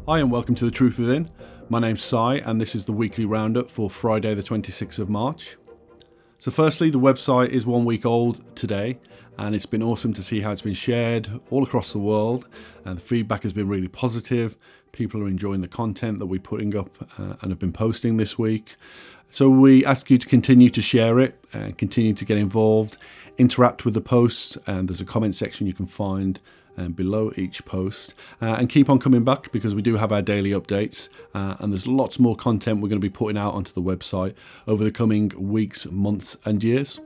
Hi and welcome to The Truth Within. My name's Sai and this is the weekly roundup for Friday the 26th of March. So firstly, the website is 1 week old today and it's been awesome to see how it's been shared all across the world, and the feedback has been really positive. People are enjoying the content that we're putting up and have been posting this week. So we ask you to continue to share it and continue to get involved, interact with the posts, and there's a comment section you can find below each post, and keep on coming back because we do have our daily updates, and there's lots more content we're going to be putting out onto the website over the coming weeks, months and years.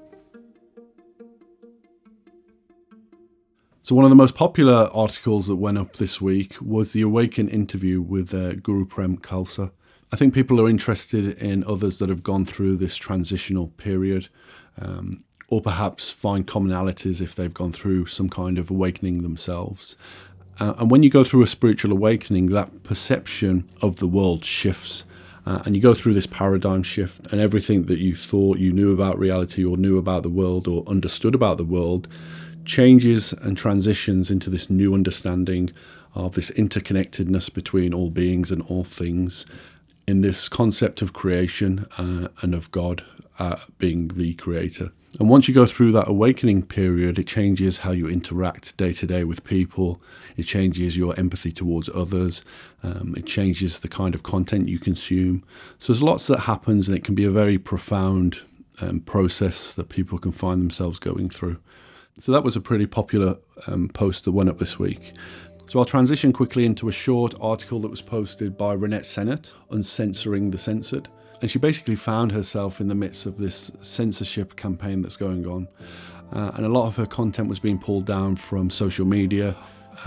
So one of the most popular articles that went up this week was the Awaken interview with Guru Prem Khalsa. I think people are interested in others that have gone through this transitional period, or perhaps find commonalities if they've gone through some kind of awakening themselves. And when you go through a spiritual awakening, that perception of the world shifts. And you go through this paradigm shift, and everything that you thought you knew about reality or knew about the world or understood about the world changes and transitions into this new understanding of this interconnectedness between all beings and all things, in this concept of creation and of God being the creator. And once you go through that awakening period, it changes how you interact day to day with people. It changes your empathy towards others. It changes the kind of content you consume. So there's lots that happens, and it can be a very profound process that people can find themselves going through. So that was a pretty popular post that went up this week. So I'll transition quickly into a short article that was posted by Renette Sennett on Censoring the Censored. And she basically found herself in the midst of this censorship campaign that's going on. And a lot of her content was being pulled down from social media,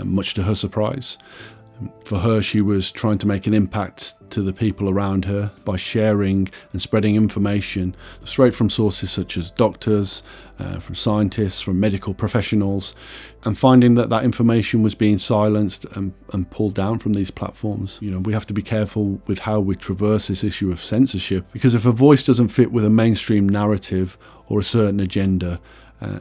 much to her surprise. For her, she was trying to make an impact to the people around her by sharing and spreading information straight from sources such as doctors, from scientists, from medical professionals, and finding that that information was being silenced and pulled down from these platforms. You know, we have to be careful with how we traverse this issue of censorship, because if a voice doesn't fit with a mainstream narrative or a certain agenda,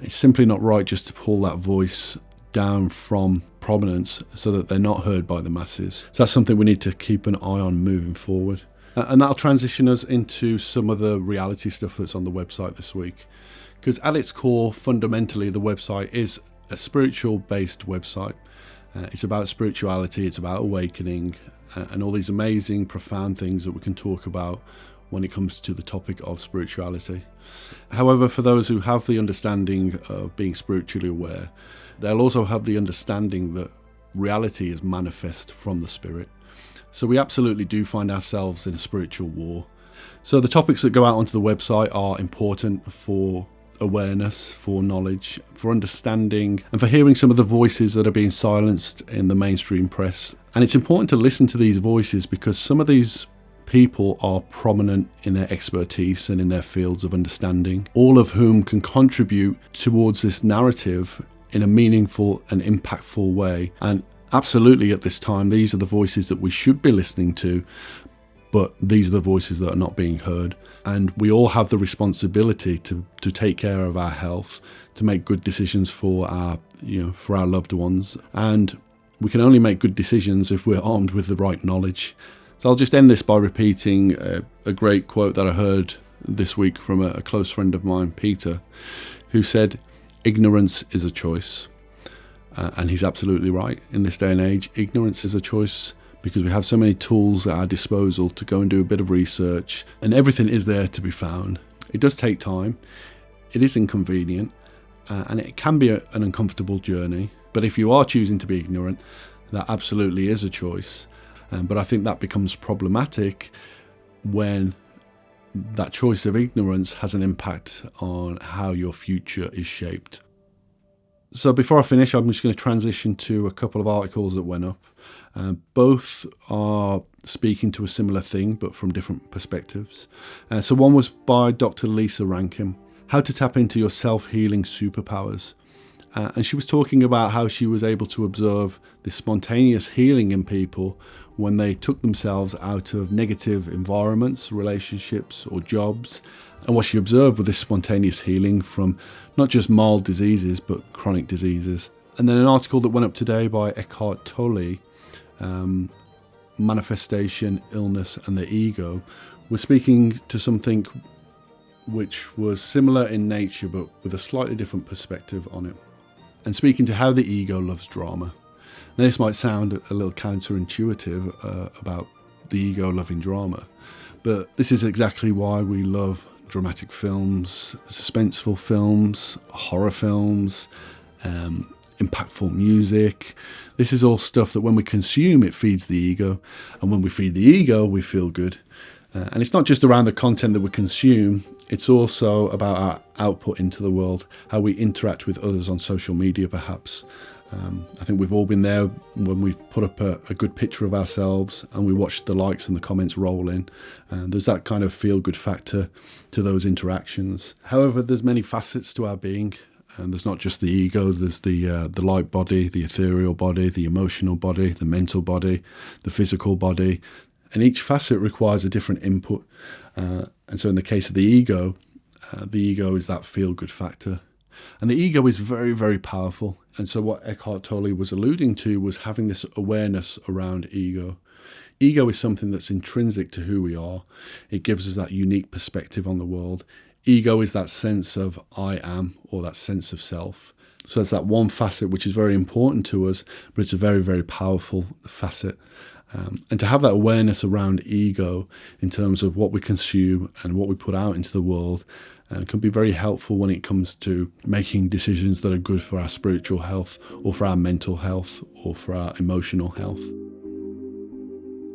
it's simply not right just to pull that voice down from prominence so that they're not heard by the masses. So that's something we need to keep an eye on moving forward. And that'll transition us into some of the reality stuff that's on the website this week. Because at its core, fundamentally, the website is a spiritual based website. It's about spirituality, it's about awakening, and all these amazing, profound things that we can talk about when it comes to the topic of spirituality. However, for those who have the understanding of being spiritually aware, they'll also have the understanding that reality is manifest from the spirit. So we absolutely do find ourselves in a spiritual war. So the topics that go out onto the website are important for awareness, for knowledge, for understanding, and for hearing some of the voices that are being silenced in the mainstream press. And it's important to listen to these voices because some of these people are prominent in their expertise and in their fields of understanding, all of whom can contribute towards this narrative in a meaningful and impactful way. And absolutely at this time, these are the voices that we should be listening to, but these are the voices that are not being heard. And we all have the responsibility to take care of our health, to make good decisions for our loved ones. And we can only make good decisions if we're armed with the right knowledge. So I'll just end this by repeating a great quote that I heard this week from a close friend of mine, Peter, who said, "Ignorance is a choice." And he's absolutely right. In this day and age, ignorance is a choice because we have so many tools at our disposal to go and do a bit of research, and everything is there to be found. It does take time. It is inconvenient, and it can be an uncomfortable journey. But if you are choosing to be ignorant, that absolutely is a choice. But I think that becomes problematic when that choice of ignorance has an impact on how your future is shaped. So before I finish, I'm just going to transition to a couple of articles that went up. Both are speaking to a similar thing, but from different perspectives. So one was by Dr. Lisa Rankin, How to Tap into Your Self-Healing Superpowers. And she was talking about how she was able to observe this spontaneous healing in people when they took themselves out of negative environments, relationships, or jobs. And what she observed with this spontaneous healing from not just mild diseases, but chronic diseases. And then an article that went up today by Eckhart Tolle manifestation, illness, and the ego, we're speaking to something which was similar in nature but with a slightly different perspective on it, and speaking to how the ego loves drama. Now, this might sound a little counterintuitive about the ego loving drama, but this is exactly why we love dramatic films, suspenseful films, horror films, impactful music. This is all stuff that when we consume, it feeds the ego, and when we feed the ego, we feel good. And it's not just around the content that we consume, it's also about our output into the world, how we interact with others on social media perhaps. I think we've all been there when we've put up a good picture of ourselves and we watch the likes and the comments roll in. There's that kind of feel-good factor to those interactions. However, there's many facets to our being, and there's not just the ego. There's the light body, the ethereal body, the emotional body, the mental body, the physical body, and each facet requires a different input. And so in the case of the ego is that feel-good factor. And the ego is very, very powerful. And so what Eckhart Tolle was alluding to was having this awareness around ego. Ego is something that's intrinsic to who we are. It gives us that unique perspective on the world. Ego is that sense of I am, or that sense of self. So it's that one facet which is very important to us, but it's a very, very powerful facet. And to have that awareness around ego in terms of what we consume and what we put out into the world can be very helpful when it comes to making decisions that are good for our spiritual health, or for our mental health, or for our emotional health.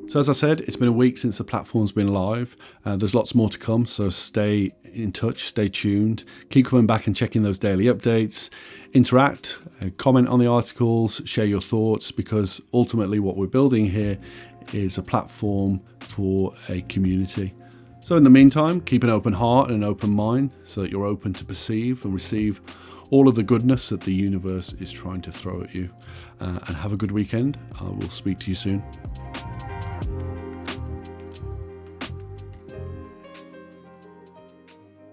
So as I said, it's been a week since the platform's been live. There's lots more to come, so stay in touch, stay tuned, keep coming back and checking those daily updates, interact, comment on the articles, share your thoughts, because ultimately what we're building here is a platform for a community. So in the meantime, keep an open heart and an open mind so that you're open to perceive and receive all of the goodness that the universe is trying to throw at you. And have a good weekend. I will speak to you soon.